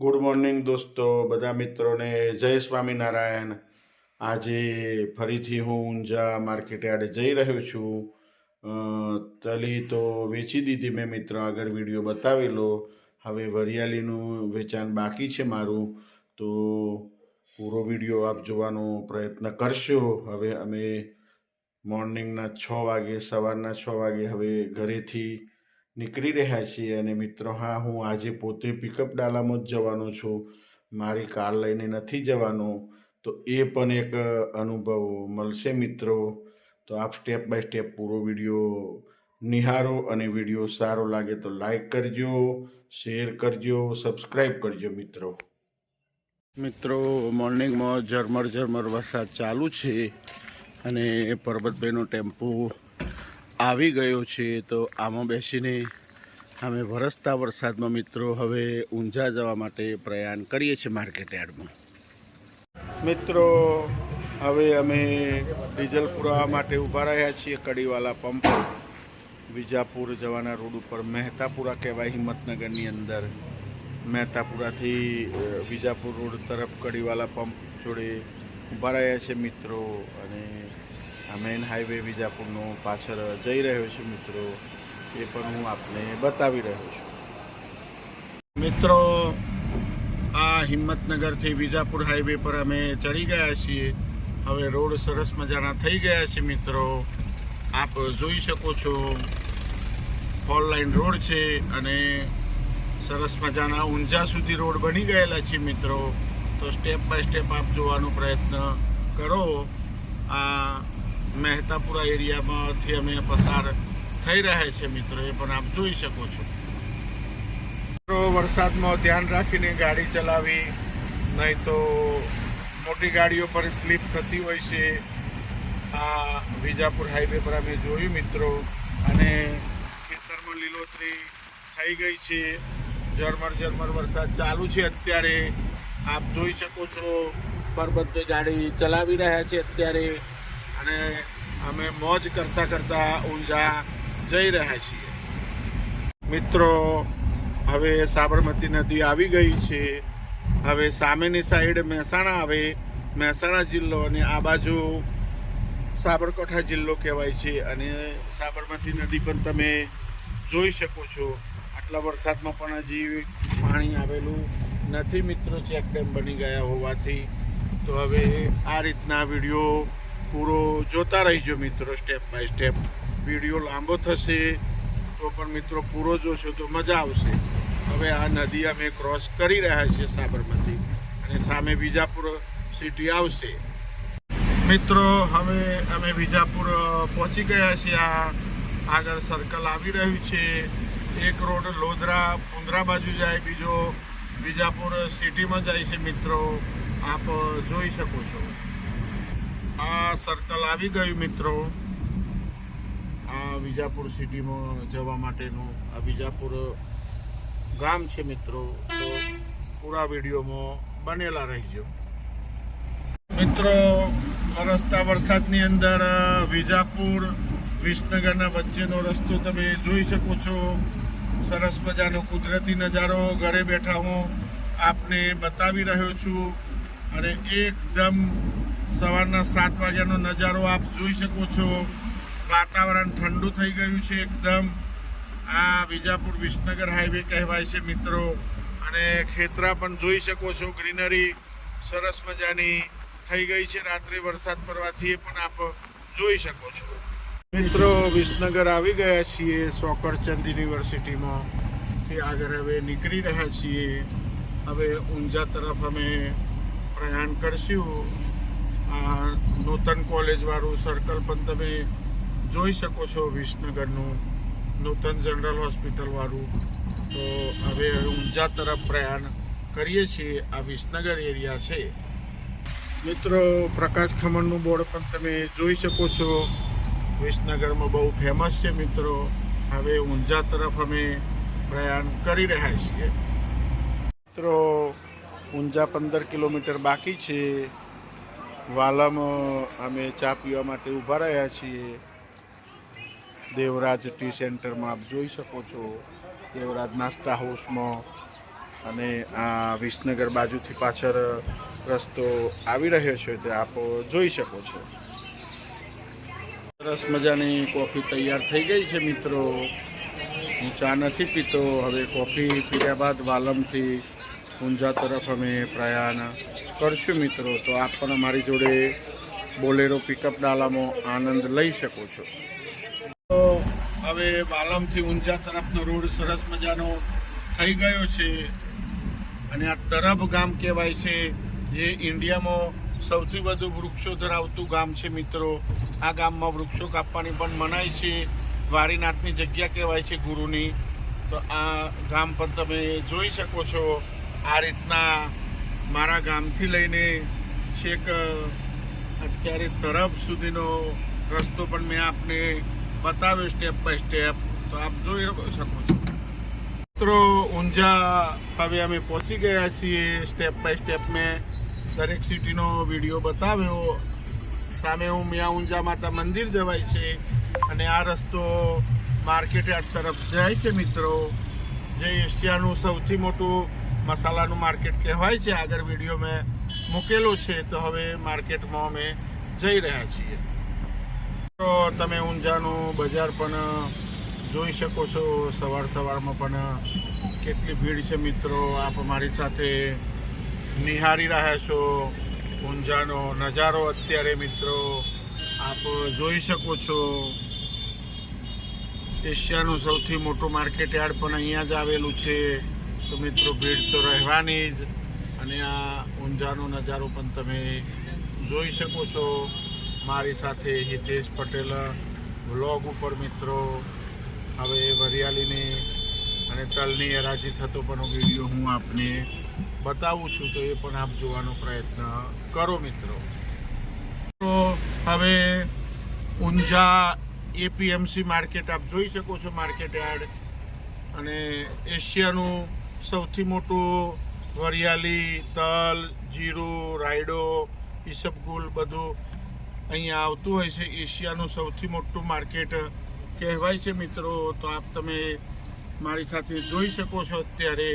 Good morning દોસ્તો, બધા મિત્રોને જય સ્વામિનારાયણ. આજે ફરીથી હું ઊંઝા માર્કેટ યાર્ડે જઈ રહ્યો છું. તલી તો વેચી દીધી મેં મિત્ર, આગળ વિડીયો બતાવેલો. હવે વરિયાળીનું વેચાણ બાકી છે મારું, તો પૂરો વિડીયો આપ જોવાનો પ્રયત્ન કરશો. હવે અમે મોર્નિંગના 6 વાગે, સવારના 6 વાગે હવે ઘરેથી નીકળી રહ્યા છીએ. અને મિત્રો, હા, હું આજે પોતે પિકઅપ ડાલામાં જ જવાનો છું, મારી કાર લઈને નથી જવાનો. તો એ પણ એક અનુભવ મળશે મિત્રો. તો આપ સ્ટેપ બાય સ્ટેપ પૂરો વિડીયો નિહાળો, અને વિડીયો સારો લાગે તો લાઈક કરજો, શેર કરજો, સબસ્ક્રાઈબ કરજો મિત્રો. મોર્નિંગમાં ઝરમર વરસાદ ચાલુ છે, અને પરબતભાઈનો ટેમ્પો આવી ગયો છે. તો આમાં બેસીને અમે વરસતા વરસાદમાં મિત્રો હવે ઊંઝા જવા માટે પ્રયાણ કરીએ છીએ માર્કેટ યાર્ડમાં. મિત્રો, હવે અમે ડીઝલ પુરાવા માટે ઊભા રહ્યા છીએ કડીવાલા પંપ. વિજાપુર જવાના રોડ ઉપર મહેતાપુરા કહેવાય, હિંમતનગરની અંદર. મહેતાપુરાથી વિજાપુર રોડ તરફ કડીવાલા પંપ જોડે ઊભા રહ્યા છે મિત્રો. અને આ મેઇન હાઈવે વિજાપુરનો પાછળ જઈ રહ્યો છે મિત્રો, એ પણ હું આપને બતાવી રહ્યો છું. મિત્રો, આ હિંમતનગરથી વિજાપુર હાઈવે પર અમે ચડી ગયા છીએ. હવે રોડ સરસ મજાના થઈ ગયા છે મિત્રો, આપ જોઈ શકો છો. 4 લાઇન રોડ છે, અને સરસ મજાના ઊંઝા સુધી રોડ બની ગયેલા છે મિત્રો. તો સ્ટેપ બાય સ્ટેપ આપ જોવાનો પ્રયત્ન કરો. આ મહેતાપુરા એરિયામાંથી અમે પસાર થઈ રહ્યા છે મિત્રો, એ પણ આપ જોઈ શકો છો. વરસાદમાં ધ્યાન રાખીને ગાડી ચલાવી, નહીં તો મોટી ગાડીઓ પર સ્લીપ થતી હોય છે. આ વિજાપુર હાઈવે પર અમે જોયું મિત્રો, અને ખેતરમાં લીલોતરી થઈ ગઈ છે. ઝરમર વરસાદ ચાલુ છે અત્યારે, આપ જોઈ શકો છો. પરબતભાઈ ગાડી ચલાવી રહ્યા છે અત્યારે, અને અમે મોજ કરતા ઊંઝા જઈ રહ્યા છીએ મિત્રો. હવે સાબરમતી નદી આવી ગઈ છે. હવે સામેની સાઈડ મહેસાણા આવે, મહેસાણા જિલ્લો, અને આ બાજુ સાબરકાંઠા જિલ્લો કહેવાય છે. અને સાબરમતી નદી પણ તમે જોઈ શકો છો. આટલા વરસાદમાં પણ હજી પાણી આવેલું નથી મિત્રો, ચેકડેમ બની ગયા હોવાથી. તો હવે આ રીતના વિડીયો પૂરો જોતા રહીજો મિત્રો, સ્ટેપ બાય સ્ટેપ. વિડીયો લાંબો થશે તો પણ મિત્રો પૂરો જોશો તો મજા આવશે. હવે આ નદી અમે ક્રોસ કરી રહ્યા છીએ સાબરમતી, અને સામે વિજાપુર સિટી આવશે મિત્રો. હવે અમે વિજાપુર પહોંચી ગયા છીએ. આ આગળ સર્કલ આવી રહ્યું છે. એક રોડ લોધરા પુંદરા બાજુ જાય, બીજો વિજાપુર સિટીમાં જાય છે મિત્રો, આપ જોઈ શકો છો. આ સર્કલ આવી ગયું મિત્રો, આ વિજાપુર સિટીમાં જવા માટેનું આ વિજાપુર ગામ છે મિત્રો. તો પૂરા વિડીયોમાં બનેલા રહેજો મિત્રો. રસ્તા વરસાદની અંદર વિજાપુર વિસનગરના વચ્ચેનો રસ્તો તમે જોઈ શકો છો. સરસ મજાનો કુદરતી નજારો ઘરે બેઠા હું આપને બતાવી રહ્યો છું. અને એકદમ સવારના 7 વાગ્યાનો નજારો આપ જોઈ શકો છો. વાતાવરણ ઠંડુ થઈ ગયું છે એકદમ. આ વિજાપુર વિસનગર હાઈવે કહેવાય છે મિત્રો. અને ખેતરા પણ જોઈ શકો છો, ગ્રીનરી સરસ મજાની થઈ ગઈ છે. રાત્રે વરસાદ પડવાથી એ પણ આપ જોઈ શકો છો મિત્રો. વિસનગર આવી ગયા છીએ, સોકરચંદ યુનિવર્સિટીમાં થી આગળ હવે નીકળી રહ્યા છીએ. હવે ઊંઝા તરફ અમે પ્રયાણ કરશું. આ નૂતન કોલેજવાળું સર્કલ પણ તમે જોઈ શકો છો, વિસનગરનું નૂતન જનરલ હોસ્પિટલવાળું. તો હવે ઊંઝા તરફ પ્રયાણ કરીએ છીએ. આ વિસનગર એરિયા છે મિત્રો. પ્રકાશ ખમણનું બોર્ડ પણ તમે જોઈ શકો છો, વિસનગરમાં બહુ ફેમસ છે મિત્રો. હવે ઊંઝા તરફ અમે પ્રયાણ કરી રહ્યા છીએ મિત્રો. ઊંઝા 15 કિલોમીટર બાકી છે. વાલામાં અમે ચા પીવા માટે ઊભા રહ્યા છીએ. દેવરાજ ટી સેન્ટરમાં આપ જોઈ શકો છો. દેવરાજ નાસ્તા હાઉસમાં અને આ વિસનગર બાજુથી પાછળ રસ્તો આવી રહ્યો છે તે આપ જોઈ શકો છો. સરસ મજાની કોફી તૈયાર થઈ ગઈ છે મિત્રો. હું ચા નથી પીતો. હવે કોફી પીધા બાદ વાલમથી ઊંઝા તરફ અમે પ્રયાણ કરશું મિત્રો. તો આપ પણ અમારી જોડે બોલેરો પિકઅપ ડાલામાં આનંદ લઈ શકો છો. તો હવે વાલમથી ઊંઝા તરફનો રોડ સરસ મજાનો થઈ ગયો છે અને આ તરફ ગામ કહેવાય છે, જે ઇન્ડિયામાં સૌથી વધુ વૃક્ષો ધરાવતું ગામ છે મિત્રો. આ ગામમાં વૃક્ષો કાપવાની પણ મનાઈ છે. વારીનાથની જગ્યા કહેવાય છે ગુરુની. તો આ ગામ પણ તમે જોઈ શકો છો. આ રીતના મારા ગામથી લઈને છેક અત્યારે તરફ સુધીનો રસ્તો પણ મેં આપને બતાવ્યો સ્ટેપ બાય સ્ટેપ. તો આપ જોઈ શકો છો મિત્રો. ઊંઝા હવે અમે પહોંચી ગયા છીએ. સ્ટેપ બાય સ્ટેપ મેં દરેક સિટીનો વિડીયો બતાવ્યો. સામે ઉમિયા ઊંઝા માતા મંદિર જવાય છે અને આ રસ્તો માર્કેટ યાર્ડ તરફ જાય છે મિત્રો, જે એશિયાનું સૌથી મોટું મસાલાનું માર્કેટ કહેવાય છે. આગળ વિડીયો મેં મૂકેલો છે. તો હવે માર્કેટમાં અમે જઈ રહ્યા છીએ. તો તમે ઊંઝાનું બજાર પણ જોઈ શકો છો. સવારમાં પણ કેટલી ભીડ છે મિત્રો. આપ અમારી સાથે નિહાળી રહ્યા છો ઊંઝાનો નજારો. અત્યારે મિત્રો આપ જોઈ શકો છો. એશિયાનું સૌથી મોટું માર્કેટ યાર્ડ પણ અહીંયા જ આવેલું છે. તો મિત્રો ભીડ તો રહેવાની જ. અને આ ઊંઝાનો નજારો પણ તમે જોઈ શકો છો મારી સાથે. હિતેશ પટેલ વ્લોગ ઉપર મિત્રો હવે વરિયાળીની અને તલની હરાજી થતો પણ વિડીયો હું આપને બતાવું છું. તો એ પણ આપ જોવાનો પ્રયત્ન કરો મિત્રો. તો હવે ઊંઝા એપીએમસી માર્કેટ આપ જોઈ શકો છો, માર્કેટ યાર્ડ. અને એશિયાનું સૌથી મોટું વરિયાળી, તલ, જીરું, રાયડો, ઈસબગુલ બધું અહીંયા આવતું હોય છે. એશિયાનું સૌથી મોટું માર્કેટ કહેવાય છે મિત્રો. તો આપ તમે મારી સાથે જોઈ શકો છો. અત્યારે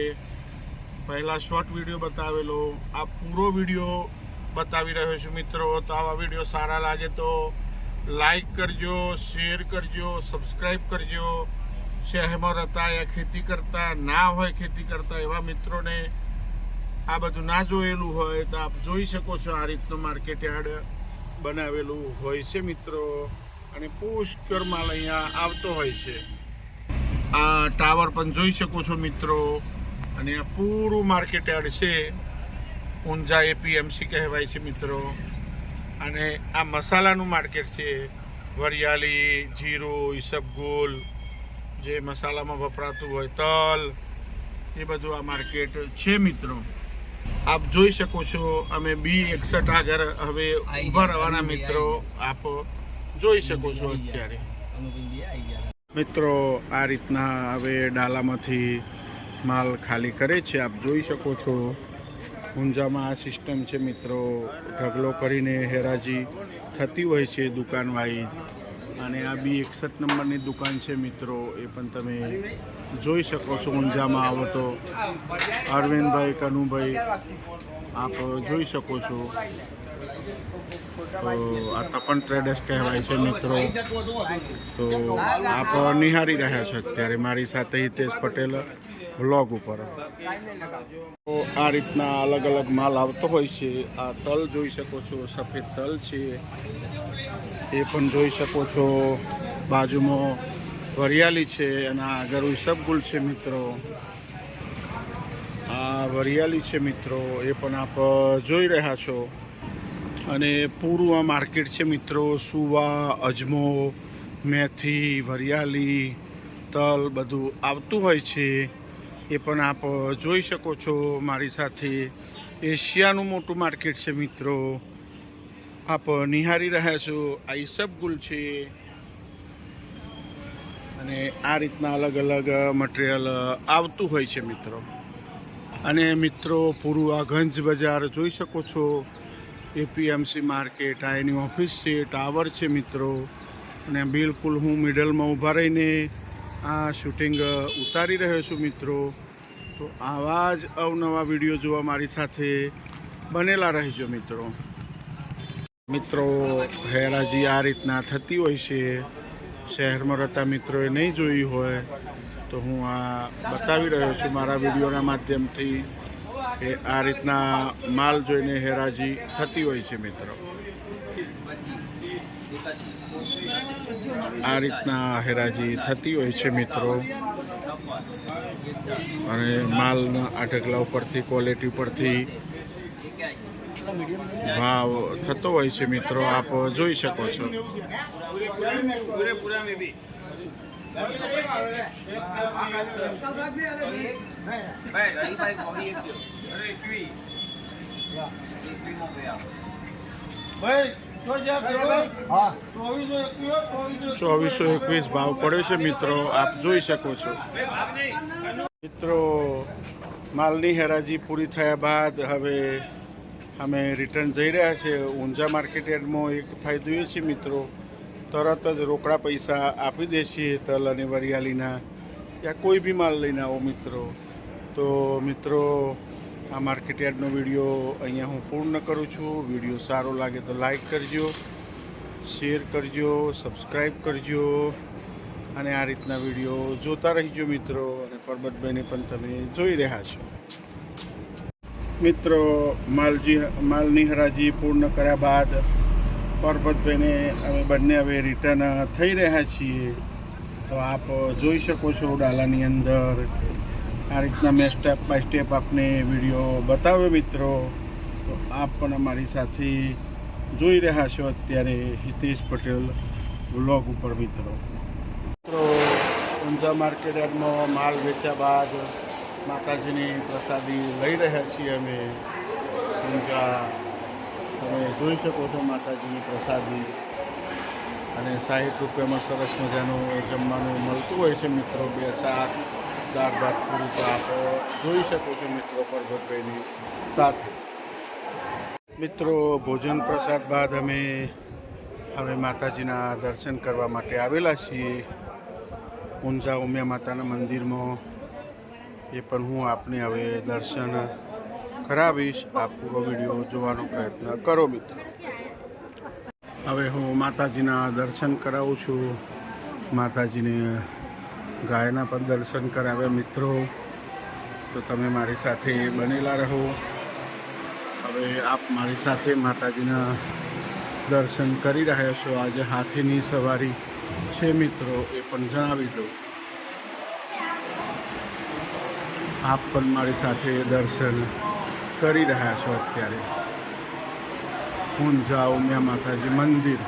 પહેલાં શોર્ટ વિડીયો બતાવેલો, આ પૂરો વિડીયો બતાવી રહ્યો છું મિત્રો. તો આવા વિડીયો સારા લાગે તો લાઈક કરજો, શેર કરજો, સબસ્ક્રાઈબ કરજો. શહેરમાં રહેતા યા ખેતી કરતા ના હોય, ખેતી કરતા એવા મિત્રોને આ બધું ના જોયેલું હોય તો આપ જોઈ શકો છો. આ રીતનું માર્કેટ યાર્ડ બનાવેલું હોય છે મિત્રો. અને પુષ્કળ માલ અહીંયા આવતો હોય છે. આ ટાવર પણ જોઈ શકો છો મિત્રો. અને આ પૂરું માર્કેટ યાર્ડ છે. ઊંઝા એપીએમસી કહેવાય છે મિત્રો. અને આ મસાલાનું માર્કેટ છે. વરિયાળી, જીરું, ઈસબગુલ, જે મસાલામાં વપરાતું હોય, તલ, એ બધું આ માર્કેટ છે મિત્રો. આપ જોઈ શકો છો. અમે B61 આગળ હવે ઊભા રહેવાના મિત્રો. આપ જોઈ શકો છો. અત્યારે મિત્રો આ રીતના હવે ડાલામાંથી માલ ખાલી કરે છે. આપ જોઈ શકો છો. ઊંઝામાં આ સિસ્ટમ છે મિત્રો. ઢગલો કરીને હેરાજી થતી હોય છે દુકાન વાઇઝ. અને આ B61 નંબરની દુકાન છે મિત્રો. એ પણ તમે જોઈ શકો છો. ઊંઝામાં આવો તો અરવિંદભાઈ, કનુભાઈ આપ જોઈ શકો છો. તો આ તપન ટ્રેડર્સ કહેવાય છે મિત્રો. તો આપ નિહાળી રહ્યા છો અત્યારે મારી સાથે હિતેશ પટેલ વ્લોગ ઉપર. તો આ રીતના અલગ અલગ માલ આવતો હોય છે. આ તલ જોઈ શકો છો, સફેદ તલ છે એ પણ જોઈ શકો છો. બાજુમાં વરિયાળી છે અને આગળ ઈસબગુલ છે મિત્રો. આ વરિયાળી છે મિત્રો. એ પણ આપ જોઈ રહ્યા છો. અને પૂરું આ માર્કેટ છે મિત્રો. સુવા, અજમો, મેથી, વરિયાળી, તલ બધું આવતું હોય છે. એ પણ આપ જોઈ શકો છો મારી સાથે. એશિયાનું મોટું માર્કેટ છે મિત્રો. આપ નિહાળી રહ્યા છો. આ ઈસબગુલ છે. અને આ રીતના અલગ અલગ મટીરિયલ આવતું હોય છે મિત્રો. અને મિત્રો પૂરું આ ગંજ બજાર જોઈ શકો છો. એપીએમસી માર્કેટ, આ એની ઓફિસ છે, ટાવર છે મિત્રો. અને બિલકુલ હું મિડલમાં ઊભા રહીને આ શૂટિંગ ઉતારી રહ્યો છું મિત્રો. તો આવા જ અવનવા વિડીયો જોવા મારી સાથે બનેલા રહેજો મિત્રો. મિત્રો હેરાજી આ રીતના થતી હોય છે. શહેરમાં રહેતા મિત્રોએ નહીં જોઈ હોય તો હું આ બતાવી રહ્યો છું મારા વિડીયોના માધ્યમથી કે આ રીતના માલ જોઈને હેરાજી થતી હોય છે મિત્રો. આ રીતના હેરાજી થતી હોય છે મિત્રો. અને માલના આ ઢગલા ઉપરથી ક્વોલિટી પરથી ભાવ થતો હોય છે મિત્રો. આપ જોઈ શકો છો. ₹2421 ભાવ પડ્યો છે મિત્રો. આપ જોઈ શકો છો મિત્રો. માલની હરાજી પૂરી થયા બાદ હવે અમે રિટર્ન જઈ રહ્યા છીએ. ઊંઝા માર્કેટ યાર્ડમાં એક ફાયદો એ છે મિત્રો, તરત જ રોકડા પૈસા આપી દે છે તલ અને વરિયાળીના, યા કોઈ બી માલ લઈને આવો મિત્રો. તો મિત્રો આ માર્કેટ યાર્ડનો વિડીયો અહીંયા હું પૂર્ણ કરું છું. વિડીયો સારો લાગે તો લાઈક કરજો, શેર કરજો, સબસ્ક્રાઈબ કરજો અને આ રીતના વિડીયો જોતા રહીજો મિત્રો. અને પરબતભાઈને પણ તમે જોઈ રહ્યા છો મિત્રો. માલની હરાજી પૂર્ણ કર્યા બાદ પરબતભાઈને અમે બંને હવે રિટર્ન થઈ રહ્યા છીએ. તો આપ જોઈ શકો છો ડાલાની અંદર આ રીતના મેં સ્ટેપ બાય સ્ટેપ આપને વિડીયો બતાવ્યો મિત્રો. તો આપ પણ અમારી સાથે જોઈ રહ્યા છો અત્યારે હિતેશ પટેલ વ્લોગ ઉપર મિત્રો. ઊંઝા માર્કેટ યાર્ડમાં માલ વેચ્યા બાદ માતાજીની પ્રસાદી લઈ રહ્યા છીએ અમે ઊંઝા. તમે જોઈ શકો છો માતાજીની પ્રસાદી. અને ₹60 સરસ મજાનું જમવાનું મળતું હોય છે મિત્રો. 2 શાક, દાળ ભાત પૂરી તો આપ જોઈ શકો છો મિત્રો પરબતભાઈની સાથે. મિત્રો ભોજન પ્રસાદ બાદ અમે હવે માતાજીના દર્શન કરવા માટે આવેલા છીએ ઊંઝા ઉમિયા માતાના મંદિરમાં. એ પણ હું આપને હવે દર્શન કરાવીશ. આપ પૂરો વિડીયો જોવાનો પ્રયત્ન કરો મિત્રો. હવે હું માતાજીના દર્શન કરાવું છું. માતાજીને ગાયના પણ દર્શન કરાવ્યા મિત્રો. તો તમે મારી સાથે બનેલા રહો. હવે આપ મારી સાથે માતાજીના દર્શન કરી રહ્યા છો. આજે હાથીની સવારી છે મિત્રો, એ પણ જણાવી દઉં. આપ પણ મારી સાથે દર્શન કરી રહ્યા છો અત્યારે ઊંઝા ઉમિયા માતાજી મંદિર.